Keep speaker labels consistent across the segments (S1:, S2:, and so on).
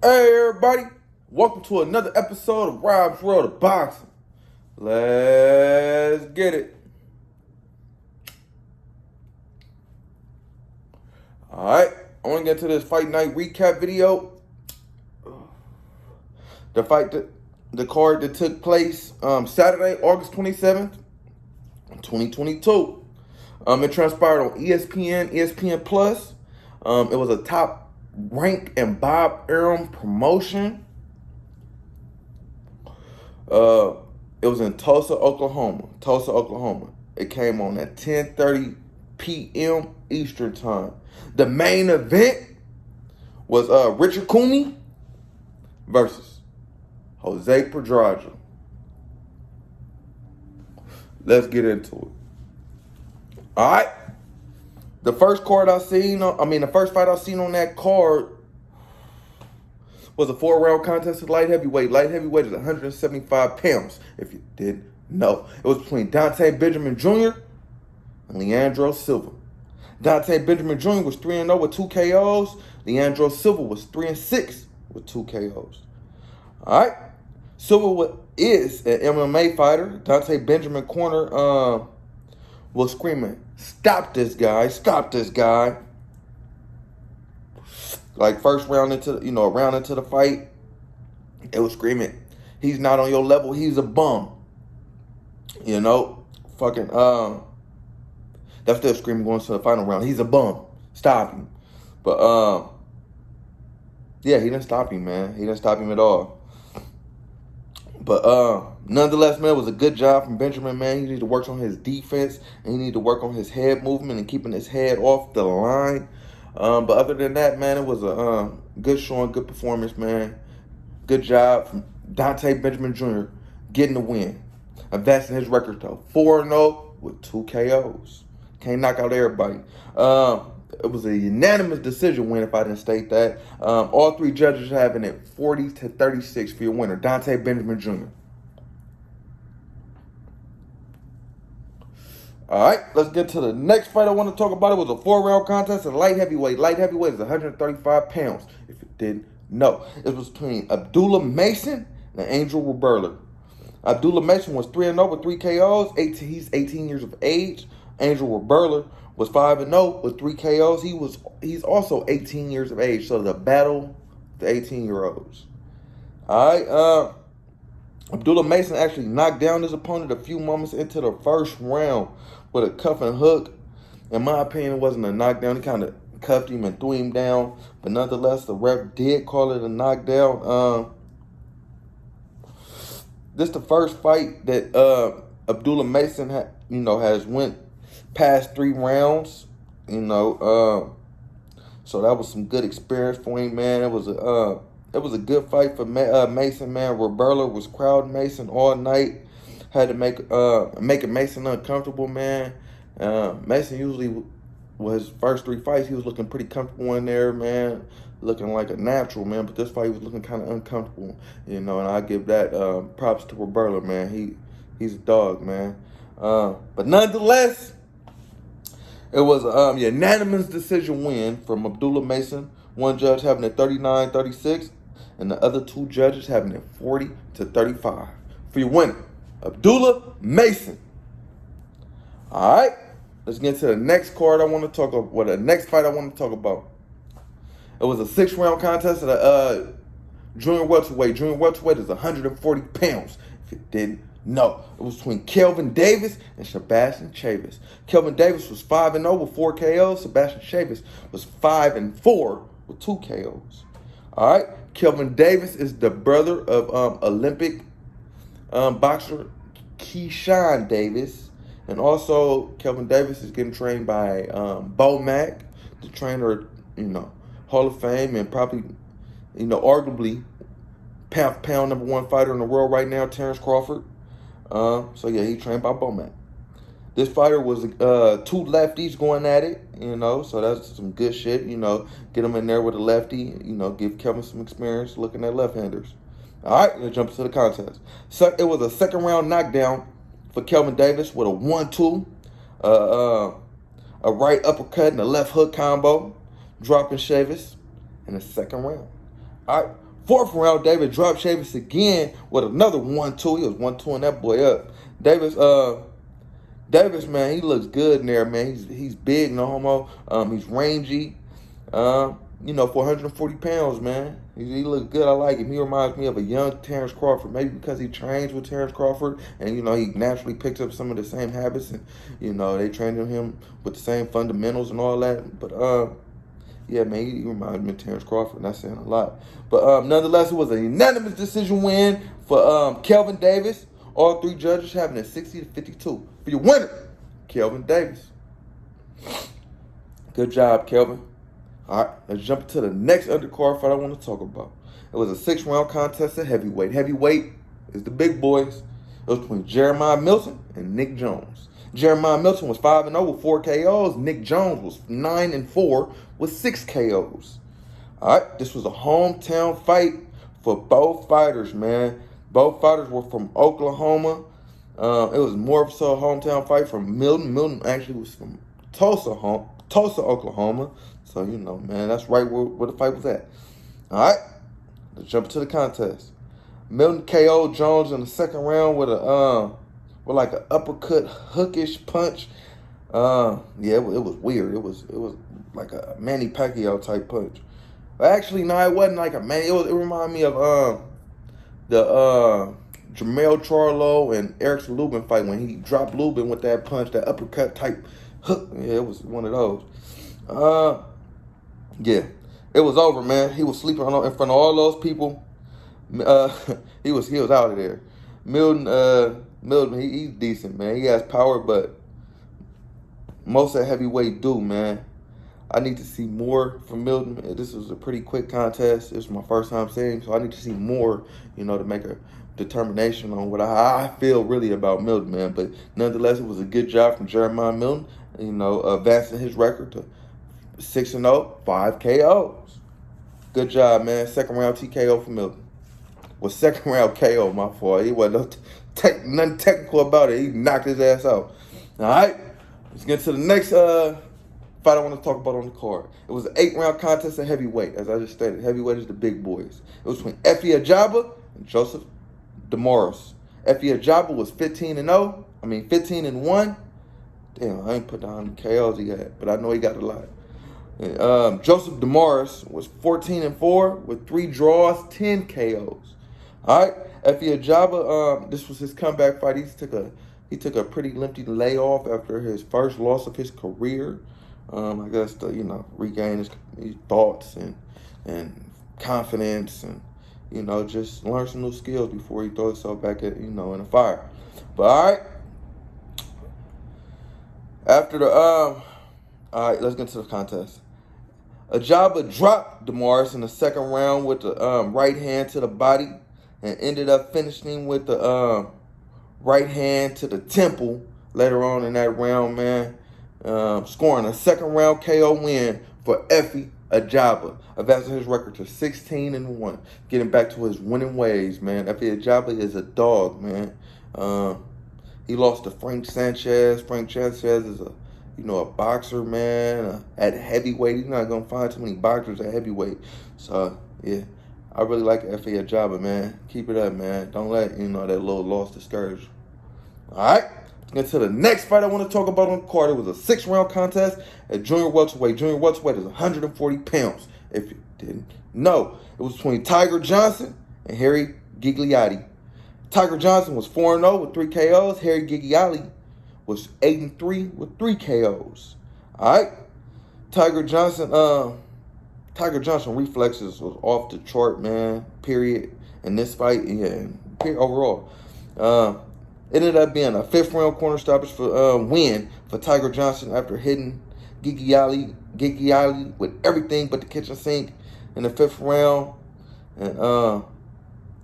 S1: Hey everybody, welcome to another episode of Rob's World of Boxing. Let's get it. Alright, I want to get to this fight night recap video. The card that took place Saturday, August 27th, 2022. It transpired on ESPN, ESPN Plus. It was a top rank and Bob Arum promotion. It was in Tulsa, Oklahoma. It came on at 10:30 p.m. Eastern Time. The main event was Richard Commey versus Jose Pedraza. Let's get into it. All right. The first fight I seen on that card was a 4-round contest at light heavyweight. Light heavyweight is 175 pounds, if you didn't know. It was between Dante Benjamin Jr. and Leandro Silva. Dante Benjamin Jr. was 3-0 with 2 KOs. Leandro Silva was 3-6 with 2 KOs. All right. Silva is an MMA fighter. Dante Benjamin corner was screaming, "Stop this guy! Stop this guy!" Like first round into a round into the fight, it was screaming, "He's not on your level. He's a bum." That's still screaming going to the final round. He's a bum. Stop him. But yeah, he didn't stop him, man. He didn't stop him at all. But nonetheless, man, it was a good job from Benjamin, man. He needed to work on his defense, and he needed to work on his head movement and keeping his head off the line. But other than that, man, it was a good showing, good performance, man. Good job from Dante Benjamin Jr. getting the win. Advancing his record, though. 4-0 with 2 KOs. Can't knock out everybody. It was a unanimous decision win, if I didn't state that. All 3 judges having it 40-36 for your winner, Dante Benjamin Jr. All right, let's get to the next fight I want to talk about. It was a 4-round contest at light heavyweight. Light heavyweight is 135 pounds, if you didn't know. It was between Abdullah Mason and Angel Reberler. Abdullah Mason was 3-0 with 3 KOs. He's 18 years of age. Angel Reberler was 5-0 with 3 KOs. He's also 18 years of age. So the battle, the 18-year-olds. All right. Abdullah Mason actually knocked down his opponent a few moments into the first round with a cuff and hook. In my opinion, it wasn't a knockdown. He kind of cuffed him and threw him down. But nonetheless, the ref did call it a knockdown. This is the first fight that Abdullah Mason has went past 3 rounds. So that was some good experience for him, man. It was a good fight for Mason, man. Reberler was crowding Mason all night. Had to making Mason uncomfortable, man. Mason usually, his first 3 fights, he was looking pretty comfortable in there, man. Looking like a natural, man. But this fight, he was looking kind of uncomfortable, and I give that props to Reberler, man. He's a dog, man. But nonetheless, it was a unanimous decision win from Abdullah Mason. One judge having it 39-36, and the other 2 judges having it 40-35. For your winner, Abdullah Mason. All right, let's get to the next card I want to talk about. The next fight I want to talk about. It was a 6-round contest at junior welterweight. Junior welterweight is 140 pounds, if you didn't know. It was between Kelvin Davis and Sebastian Chavis. Kelvin Davis was 5-0 with 4 KOs. Sebastian Chavis was 5-4 with 2 KOs. All right. Kelvin Davis is the brother of Olympic boxer Keyshawn Davis. And also, Kelvin Davis is getting trained by Bo Mack, the trainer, Hall of Fame, and probably, arguably pound for pound #1 fighter in the world right now, Terrence Crawford. So yeah, he trained by Bo Mack. This fighter was 2 lefties going at it, so that's some good shit, get him in there with a lefty, give Kelvin some experience looking at left-handers. All right, let's jump into the contest. So it was a 2nd round knockdown for Kelvin Davis with a 1-2, a right uppercut and a left hook combo, dropping Chavis in the 2nd round. All right, 4th round, Davis dropped Chavis again with another 1-2. He was 1-2 that boy up. Davis, man, he looks good in there, man. He's big, no homo. He's rangy. For 140 pounds, man. He looks good. I like him. He reminds me of a young Terrence Crawford, maybe because he trains with Terrence Crawford, and he naturally picks up some of the same habits, and they trained him with the same fundamentals and all that. But yeah, man, he reminds me of Terrence Crawford, and that's saying a lot. But nonetheless, it was a unanimous decision win for Kelvin Davis. All 3 judges having a 60-52 for your winner, Kelvin Davis. Good job, Kelvin. All right, let's jump into the next undercard fight I want to talk about. It was a 6-round contest at heavyweight. Heavyweight is the big boys. It was between Jeremiah Milton and Nick Jones. Jeremiah Milton was 5-0 with 4 KOs. Nick Jones was 9-4 with 6 KOs. All right, this was a hometown fight for both fighters, man. Both fighters were from Oklahoma. It was more so a hometown fight from Milton. Milton actually was from Tulsa, Oklahoma. So, man, that's right where the fight was at. All right, let's jump into the contest. Milton KO'd Jones in the 2nd round with like an uppercut, hookish punch. Yeah, it was weird. It was like a Manny Pacquiao type punch. But actually, no, it wasn't like a Manny. It reminded me of the Jamel Charlo and Eric Lubin fight when he dropped Lubin with that punch, that uppercut type hook. Yeah, it was one of those. Yeah, it was over, man. He was sleeping in front of all those people. He was out of there. Milton, he's decent, man. He has power, but most of heavyweight do, man. I need to see more from Milton. This was a pretty quick contest. This was my first time seeing him, so I need to see more, to make a determination on what I feel really about Milton, man. But nonetheless, it was a good job from Jeremiah Milton, advancing his record to 6-0, 5 KOs. Good job, man. 2nd round TKO for Milton. Well, 2nd round KO, my fault. He wasn't nothing technical about it. He knocked his ass out. All right, let's get to the next fight I want to talk about on the card. It was an 8-round contest at heavyweight, as I just stated. Heavyweight is the big boys. It was between Effie Ajaba and Joseph Demaris. Effie Ajaba was 15-1. Damn, I ain't put down the KOs he had, but I know he got a lot. Joseph Demaris was 14-4 with 3 draws, 10 KOs. All right, Effie Ajaba, this was his comeback fight. He took a pretty lengthy layoff after his first loss of his career. I guess to regain his thoughts and confidence and just learn some new skills before he throws himself back at in the fire. But all right, after the all right, let's get into the contest. Ajaba dropped Demaris in the 2nd round with the right hand to the body and ended up finishing with the right hand to the temple later on in that round, man. Scoring a 2nd round KO win for Effie Ajaba, advancing his record to 16-1, getting back to his winning ways, man. Effie Ajaba is a dog, man. He lost to Frank Sanchez. Frank Sanchez is a boxer, man. At heavyweight, you're not gonna find too many boxers at heavyweight. So yeah, I really like Effie Ajaba, man. Keep it up, man. Don't let that little loss discourage you. All right. Get to the next fight I want to talk about on the card. It was a 6-round contest at junior welterweight. Junior welterweight is 140 pounds. If you didn't know, it was between Tiger Johnson and Harry Gigaliotti. Tiger Johnson was 4-0 with 3 KOs. Harry Gigaliotti was 8-3 with 3 KOs. All right, Tiger Johnson reflexes was off the chart, man. Period. In this fight, yeah. Overall. It ended up being a 5th round corner stoppage for win for Tiger Johnson after hitting Gigaliotti with everything but the kitchen sink in the 5th round. And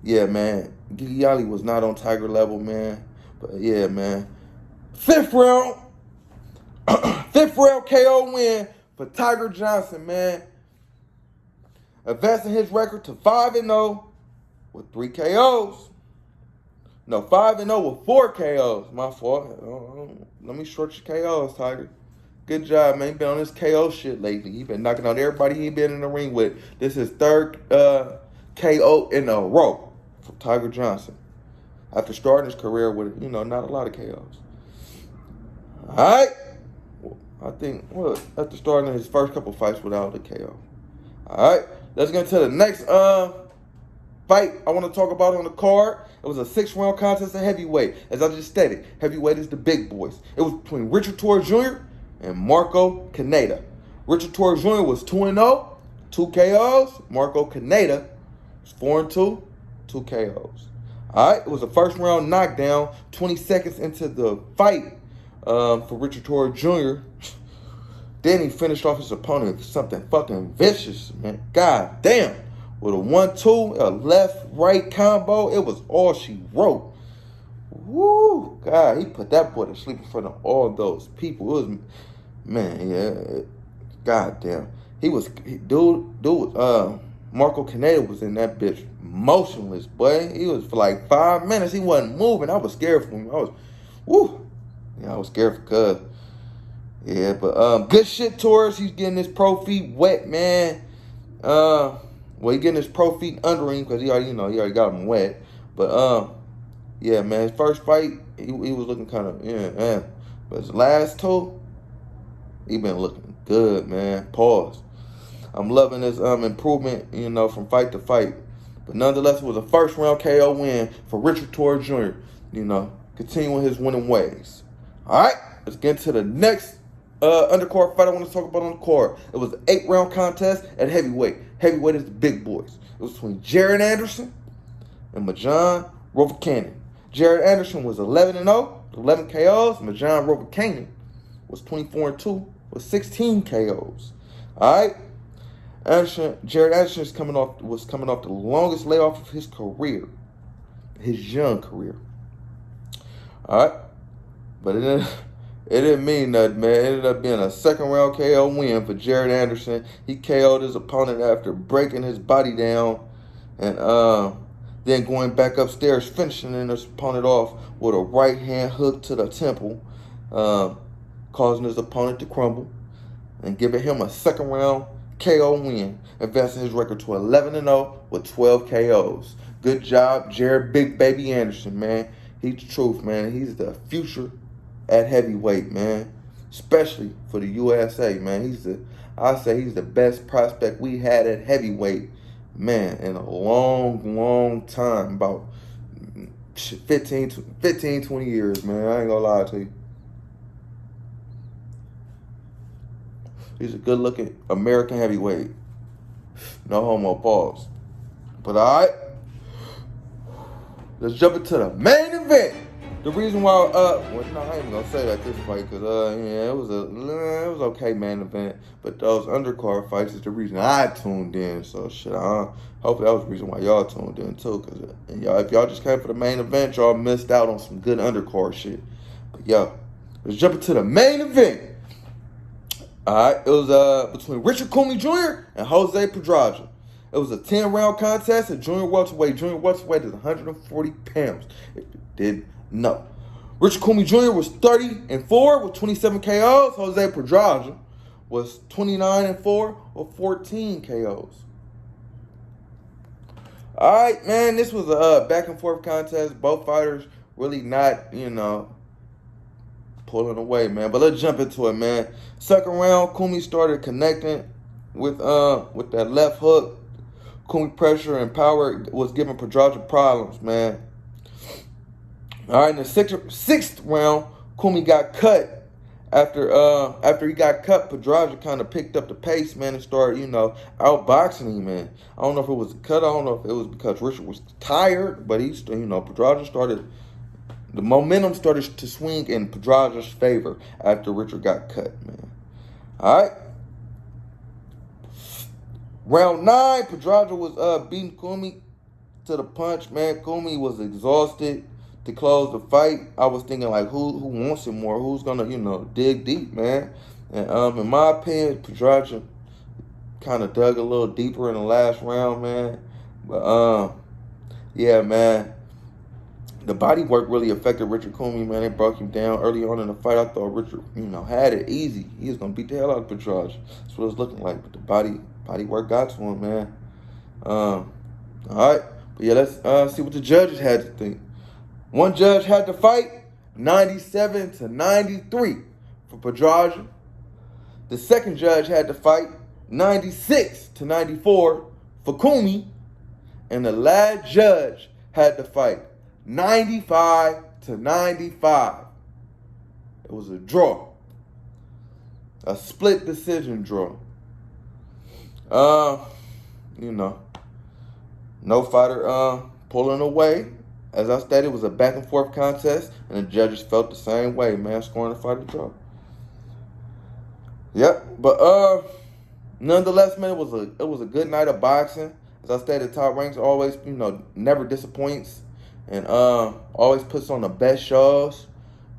S1: yeah, man, Gigaliotti was not on Tiger level, man. But yeah, man, 5th round, 5th round KO win for Tiger Johnson, man, advancing his record to 5-0 with 3 KOs. No, 5-0 with 4 KOs. My fault. Let me short your KOs, Tiger. Good job, man. He been on this KO shit lately. He been knocking out everybody he been in the ring with. This is his 3rd KO in a row for Tiger Johnson. After starting his career with, not a lot of KOs. All right. I think, after starting his first couple fights without a KO. All right. Let's get into the next fight I want to talk about on the card. It was a 6-round contest at heavyweight. As I just stated, heavyweight is the big boys. It was between Richard Torres Jr. and Marco Caneda. Richard Torres Jr. was 2-0, 2 KOs. Marco Caneda was 4-2, 2 KOs. All right, it was a first-round knockdown, 20 seconds into the fight for Richard Torres Jr. Then he finished off his opponent with something fucking vicious, man. God damn. With a 1-2, a left-right combo, it was all she wrote. Woo, God, he put that boy to sleep in front of all those people. It was, man, yeah, God damn. Marco Caneda was in that bitch motionless, boy. He was for like 5 minutes. He wasn't moving. I was scared for him. I was scared for Cuz. Yeah, but good shit, Torres. He's getting his pro feet wet, man. He's getting his pro feet under him because he already got him wet. But yeah, man, his first fight, he was looking kind of But his last two, he been looking good, man. Pause. I'm loving his improvement, from fight to fight. But nonetheless, it was a first-round KO win for Richard Torres Jr., continuing his winning ways. All right, let's get into the next undercard fight I want to talk about on the card. It was an 8-round contest at heavyweight. Heavyweight is the big boys. It was between Jared Anderson and Majan Rovacanin. Jared Anderson was 11-0, 11 KOs. Majan Rovacanin was 24-2 with 16 KOs. All right. Jared Anderson was coming off the longest layoff of his career, his young career. All right, but it didn't mean nothing, man. It ended up being a 2nd-round KO win for Jared Anderson. He KO'd his opponent after breaking his body down, and then going back upstairs, finishing his opponent off with a right-hand hook to the temple, causing his opponent to crumble, and giving him a 2nd-round KO win, advancing his record to 11-0 with 12 KOs. Good job, Jared Big Baby Anderson, man. He's the truth, man. He's the future at heavyweight, man. Especially for the USA, man. I say he's the best prospect we had at heavyweight, man, in a long, long time. About 15, 20 years, man. I ain't gonna lie to you. He's a good-looking American heavyweight. No homo, pause. But all right, let's jump into the main event. The reason why, I ain't even gonna say that this fight, cause it was okay main event. But those undercard fights is the reason I tuned in. So shit, hopefully that was the reason why y'all tuned in too. Cause if y'all just came for the main event, y'all missed out on some good undercard shit. But let's jump into the main event. All right, it was between Richard Commey Jr. and Jose Pedraza. It was a 10-round contest at junior welterweight. Junior welterweight is 140 pounds. If you didn't know, Richard Commey Jr. was 30-4 with 27 KOs. Jose Pedraza was 29-4 with 14 KOs. All right, man, this was a back and forth contest. Both fighters really not, pulling away, man. But let's jump into it, man. 2nd round, Commey started connecting with that left hook. Commey pressure and power was giving Pedraza problems, man. All right, in the 6th round, Commey got cut. After he got cut, Pedraza kind of picked up the pace, man, and started, outboxing him, man. I don't know if it was a cut. I don't know if it was because Richard was tired, but Pedraza started. The momentum started to swing in Pedraza's favor after Richard got cut, man. All right. Round 9, Pedraza was beating Commey to the punch, man. Commey was exhausted to close the fight. I was thinking, like, who wants it more? Who's going to, dig deep, man? And in my opinion, Pedraza kind of dug a little deeper in the last round, man. But, yeah, man. The body work really affected Richard Commey, man. It broke him down early on in the fight. I thought Richard, had it easy. He was going to beat the hell out of Pedraza. That's what it was looking like. But the body work got to him, man. All right. But yeah, let's see what the judges had to think. One judge had to fight 97-93 for Pedraza. The second judge had to fight 96-94 for Commey. And the last judge had to fight 95-95. It was a draw. A split decision draw. You know, no fighter pulling away. As I stated, it was a back and forth contest, and the judges felt the same way, man, scoring the fight a draw. Yep, but nonetheless, man, it was a good night of boxing. As I stated, Top Ranks always, never disappoints, and always puts on the best shows.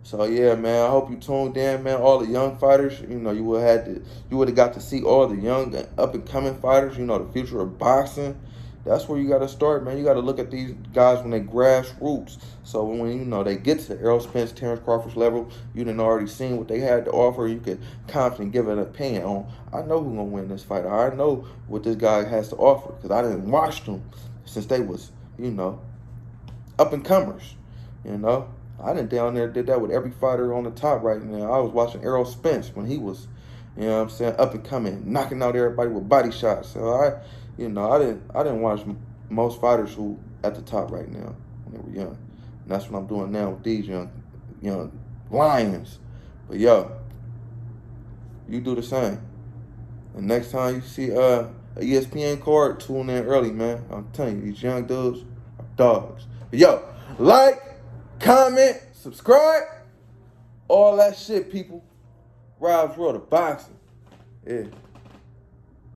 S1: So yeah, man, I hope you tuned in, man. All the young fighters, you would have got to see all the young up and coming fighters. The future of boxing. That's where you got to start, man. You got to look at these guys when they grassroots. So when they get to Errol Spence, Terrence Crawford's level, you done already seen what they had to offer. You could confidently give an opinion on. I know who's gonna win this fight. I know what this guy has to offer because I didn't watch them since they was, up and comers. I done down there did that with every fighter on the top right now. I was watching Errol Spence when he was, up and coming, knocking out everybody with body shots. So I didn't watch most fighters who at the top right now when they were young. And that's what I'm doing now with these young lions. But yo, you do the same. And next time you see a ESPN card, tune in early, man. I'm telling you, these young dudes are dogs. But yo, like, comment, subscribe, all that shit, people. Rob's World of Boxing. Yeah.